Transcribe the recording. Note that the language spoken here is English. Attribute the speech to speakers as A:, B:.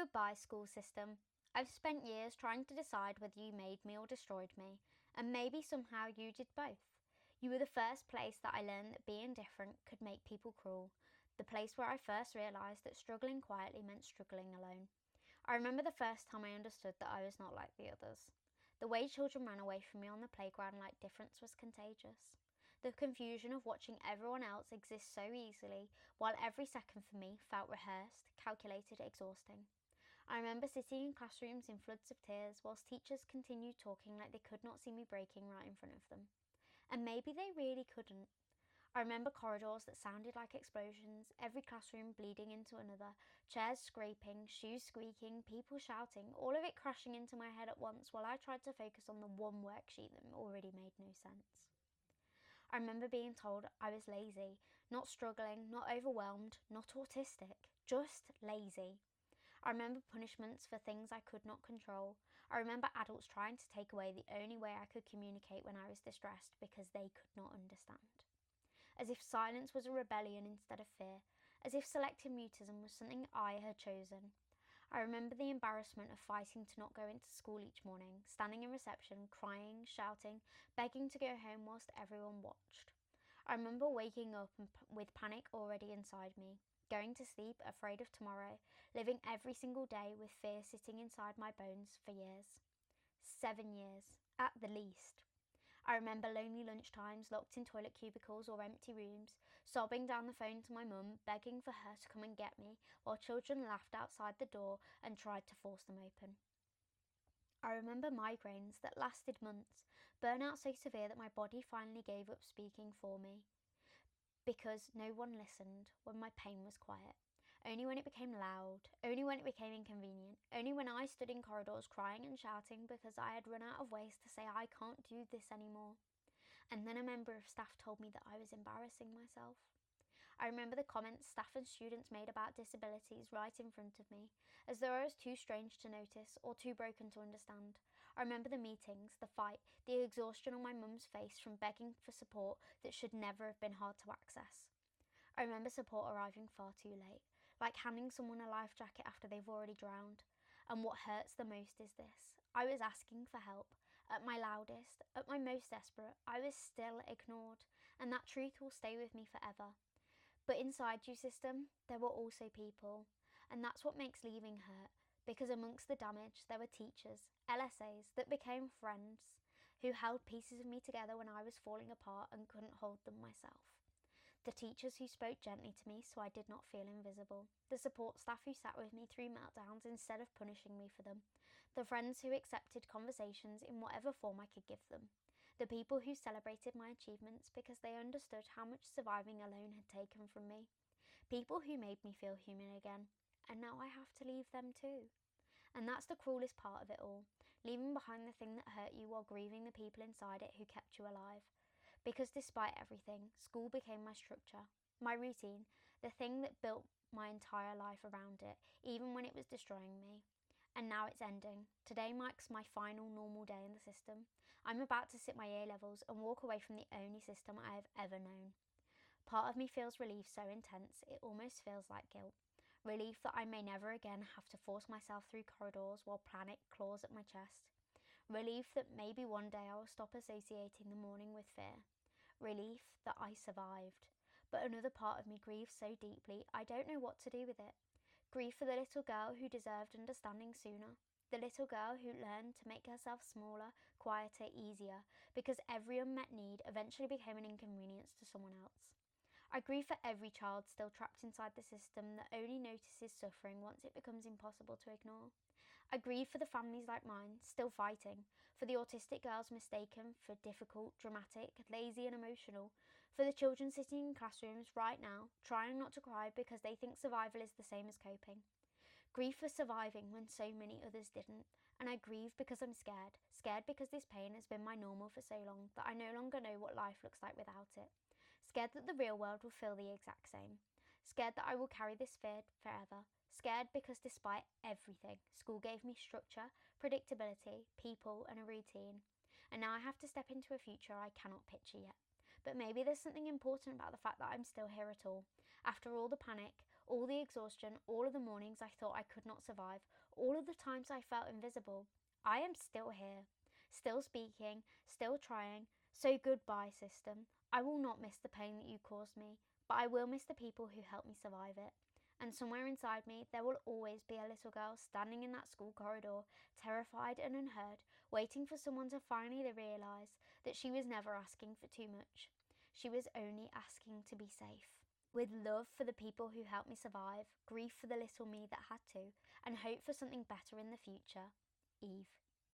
A: Goodbye, school system. I've spent years trying to decide whether you made me or destroyed me, and maybe somehow you did both. You were the first place that I learned that being different could make people cruel, the place where I first realised that struggling quietly meant struggling alone. I remember the first time I understood that I was not like the others. The way children ran away from me on the playground like difference was contagious. The confusion of watching everyone else exist so easily, while every second for me felt rehearsed, calculated, exhausting. I remember sitting in classrooms in floods of tears whilst teachers continued talking like they could not see me breaking right in front of them. And maybe they really couldn't. I remember corridors that sounded like explosions, every classroom bleeding into another, chairs scraping, shoes squeaking, people shouting, all of it crashing into my head at once while I tried to focus on the one worksheet that already made no sense. I remember being told I was lazy, not struggling, not overwhelmed, not autistic, just lazy. I remember punishments for things I could not control. I remember adults trying to take away the only way I could communicate when I was distressed because they could not understand. As if silence was a rebellion instead of fear, as if selective mutism was something I had chosen. I remember the embarrassment of fighting to not go into school each morning, standing in reception, crying, shouting, begging to go home whilst everyone watched. I remember waking up with panic already inside me, going to sleep afraid of tomorrow, living every single day with fear sitting inside my bones for years. 7 years, at the least. I remember lonely lunchtimes, locked in toilet cubicles or empty rooms, sobbing down the phone to my mum, begging for her to come and get me, while children laughed outside the door and tried to force them open. I remember migraines that lasted months, burnout so severe that my body finally gave up speaking for me, because no one listened when my pain was quiet. Only when it became loud, only when it became inconvenient, only when I stood in corridors crying and shouting because I had run out of ways to say I can't do this anymore. And then a member of staff told me that I was embarrassing myself. I remember the comments staff and students made about disabilities right in front of me, as though I was too strange to notice or too broken to understand. I remember the meetings, the fight, the exhaustion on my mum's face from begging for support that should never have been hard to access. I remember support arriving far too late, like handing someone a life jacket after they've already drowned. And what hurts the most is this: I was asking for help. At my loudest, at my most desperate, I was still ignored, and that truth will stay with me forever. But inside you, system, there were also people, and that's what makes leaving hurt, because amongst the damage there were teachers, LSAs, that became friends, who held pieces of me together when I was falling apart and couldn't hold them myself. The teachers who spoke gently to me so I did not feel invisible. The support staff who sat with me through meltdowns instead of punishing me for them. The friends who accepted conversations in whatever form I could give them. The people who celebrated my achievements because they understood how much surviving alone had taken from me. People who made me feel human again. And now I have to leave them too. And that's the cruelest part of it all, leaving behind the thing that hurt you while grieving the people inside it who kept you alive. Because despite everything, school became my structure, my routine, the thing that built my entire life around it, even when it was destroying me. And now it's ending. Today marks my final normal day in the system. I'm about to sit my A-levels and walk away from the only system I have ever known. Part of me feels relief so intense it almost feels like guilt. Relief that I may never again have to force myself through corridors while panic claws at my chest. Relief that maybe one day I will stop associating the morning with fear. Relief that I survived. But another part of me grieves so deeply I don't know what to do with it. Grief for the little girl who deserved understanding sooner. The little girl who learned to make herself smaller, quieter, easier, because every unmet need eventually became an inconvenience to someone else. I grieve for every child still trapped inside the system that only notices suffering once it becomes impossible to ignore. I grieve for the families like mine, still fighting, for the autistic girls mistaken for difficult, dramatic, lazy and emotional, for the children sitting in classrooms right now, trying not to cry because they think survival is the same as coping. Grief for surviving when so many others didn't, and I grieve because I'm scared because this pain has been my normal for so long that I no longer know what life looks like without it. Scared that the real world will feel the exact same. Scared that I will carry this fear forever. Scared because despite everything, school gave me structure, predictability, people and a routine. And now I have to step into a future I cannot picture yet. But maybe there's something important about the fact that I'm still here at all. After all the panic, All the exhaustion, all of the mornings I thought I could not survive, all of the times I felt invisible. I am still here, still speaking, still trying. So goodbye, system. I will not miss the pain that you caused me, but I will miss the people who helped me survive it. And somewhere inside me, there will always be a little girl standing in that school corridor, terrified and unheard, waiting for someone to finally realise that she was never asking for too much. She was only asking to be safe. With love for the people who helped me survive, grief for the little me that had to, and hope for something better in the future, Eve.